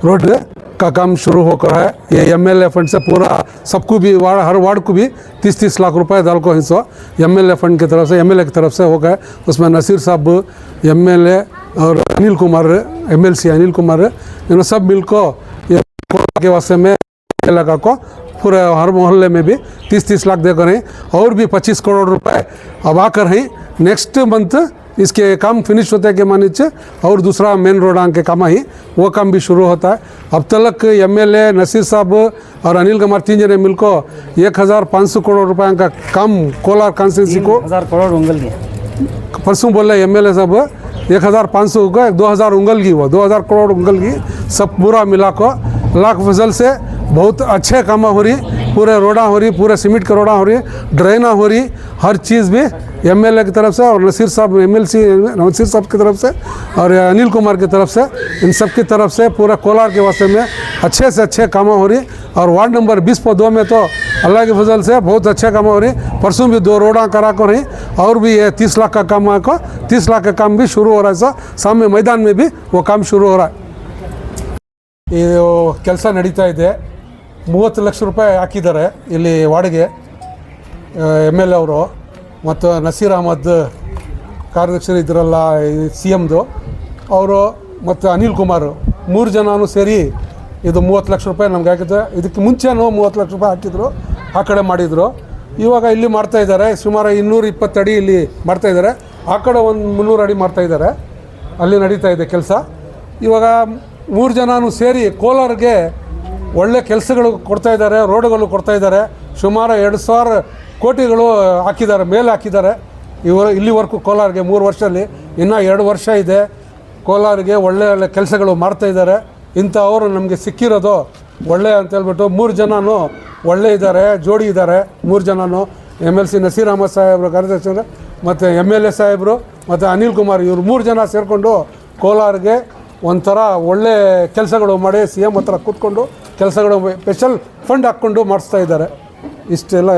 Road का काम शुरू होकर है। ये एमएलए फंड से पूरा सबको भी हर वार्ड को भी 30-30 लाख रुपए डाल को हिस्सा एमएलए फंड की तरफ से एमएलए की तरफ से हो गए। उसमें नसीर साहब एमएलए और अनिल कुमार एमएलसी अनिल कुमार इन सब मिल को ये के वास्ते में लगा को पूरे हर मोहल्ले में भी 30-30 लाख देकर हैं और भी 25 करोड़ रुपए अब आकर हैं। नेक्स्ट मंथ इसके काम फिनिश होते के मानिए और दूसरा मेन रोड के काम ही वो काम भी शुरू होता है। अब तक एमएलए नसीर साहब और अनिल कुमार 3 जने मिलकर 1500 करोड़ रुपए का काम कोलार कॉन्स्टिट्यूंसी को 1000 करोड़ उंगल की परसों बोले एमएलए साहब 1500 का 2000 उंगल की वो 2000 करोड़ उंगल की सब पूरा मिला को लाख फजल से बहुत अच्छे काम हो रही। पूरे रोडा हो रही, पूरे सीमेंट का रोडा हो रही, ड्रेना हो रही, हर चीज़ भी एमएलए की तरफ से और नसीर साहब एमएलसी नसीर साहब की तरफ से और अनिल कुमार की तरफ से इन सब की तरफ से पूरा कोलार के वास्ते में अच्छे से अच्छे काम हो रही। और वार्ड नंबर 20/2 में तो अल्लाह की फजल से बहुत अच्छे काम हो रही। परसों भी 2 रोडा करा कर रही और भी ये 30 लाख का काम को 30 लाख का काम भी शुरू हो रहा है। सामने मैदान में भी वो काम शुरू हो रहा है। ಇದು ಕೆಲಸ ನಡೀತಾ ಇದೆ। 30 ಲಕ್ಷ ರೂಪಾಯಿ ಹಾಕಿದ್ದಾರೆ ಇಲ್ಲಿ ವಾರ್ಡ್ಗೆ ಎಮ್ಎಲ್ಎ ಅವರು ಮತ್ತು ನಸೀರ್ ಅಹಮದ್ ಕಾರ್ಯದರ್ಶಿ ಇದ್ರಲ್ಲ CMದು ಅವರು ಮತ್ತು ಅನಿಲ್ ಕುಮಾರ್ 3 ಜನನೂ ಸೇರಿ ಇದು 30 ಲಕ್ಷ ರೂಪಾಯಿ ನಮ್ಗೆ ಹಾಕಿದೆ। ಇದಕ್ಕೆ ಮುಂಚೆನೂ 30 ಲಕ್ಷ ರೂಪಾಯಿ ಹಾಕಿದ್ರು, ಆ ಕಡೆ ಮಾಡಿದರು। ಇವಾಗ ಇಲ್ಲಿ ಮಾಡ್ತಾ ಇದ್ದಾರೆ ಸುಮಾರು 220 ಅಡಿ ಇಲ್ಲಿ ಮಾಡ್ತಾ ಇದ್ದಾರೆ, ಆ ಕಡೆ ಒಂದು 300 ಅಡಿ ಮಾಡ್ತಾ ಇದ್ದಾರೆ, ಅಲ್ಲಿ ನಡೀತಾ ಇದೆ ಕೆಲಸ। ಇವಾಗ 3 ಜನನೂ ಸೇರಿ ಕೋಲಾರ್ಗೆ ಒಳ್ಳೆ ಕೆಲಸಗಳು ಕೊಡ್ತಾ ಇದ್ದಾರೆ, ರೋಡ್ಗಳು ಕೊಡ್ತಾ ಇದ್ದಾರೆ। ಸುಮಾರು 2000 ಕೋಟಿಗಳು ಹಾಕಿದ್ದಾರೆ, ಮೇಲೆ ಹಾಕಿದ್ದಾರೆ ಇಲ್ಲಿವರೆಗೂ ಕೋಲಾರ್ಗೆ 3 ವರ್ಷದಲ್ಲಿ। ಇನ್ನೂ 2 ವರ್ಷ ಇದೆ ಕೋಲಾರ್ಗೆ ಒಳ್ಳೆ ಒಳ್ಳೆ ಕೆಲಸಗಳು ಮಾಡ್ತಾ ಇದ್ದಾರೆ। ಇಂಥವರು ನಮಗೆ ಸಿಕ್ಕಿರೋದು ಒಳ್ಳೆ ಅಂತೇಳ್ಬಿಟ್ಟು 3 ಜನನೂ ಒಳ್ಳೆ ಇದ್ದಾರೆ, ಜೋಡಿ ಇದ್ದಾರೆ 3 ಜನನೂ। MLC ನಸೀರ್ ಅಹಮದ್ ಸಾಹೇಬ್ರು ಕಾರ್ಯದರ್ಶಿ ಮತ್ತು MLA ಸಾಹೇಬರು ಮತ್ತು ಅನಿಲ್ ಕುಮಾರ್ ಇವರು 3 ಜನ ಸೇರಿಕೊಂಡು ಕೋಲಾರ್ಗೆ ಒಂಥರ ಒಳ್ಳೆ ಕೆಲಸಗಳು ಮಾಡಿ CM ಹತ್ರ ಕೂತ್ಕೊಂಡು ಕೆಲಸಗಳು ಸ್ಪೆಷಲ್ ಫಂಡ್ ಹಾಕ್ಕೊಂಡು ಮಾಡಿಸ್ತಾ ಇದ್ದಾರೆ। ಇಷ್ಟೆಲ್ಲ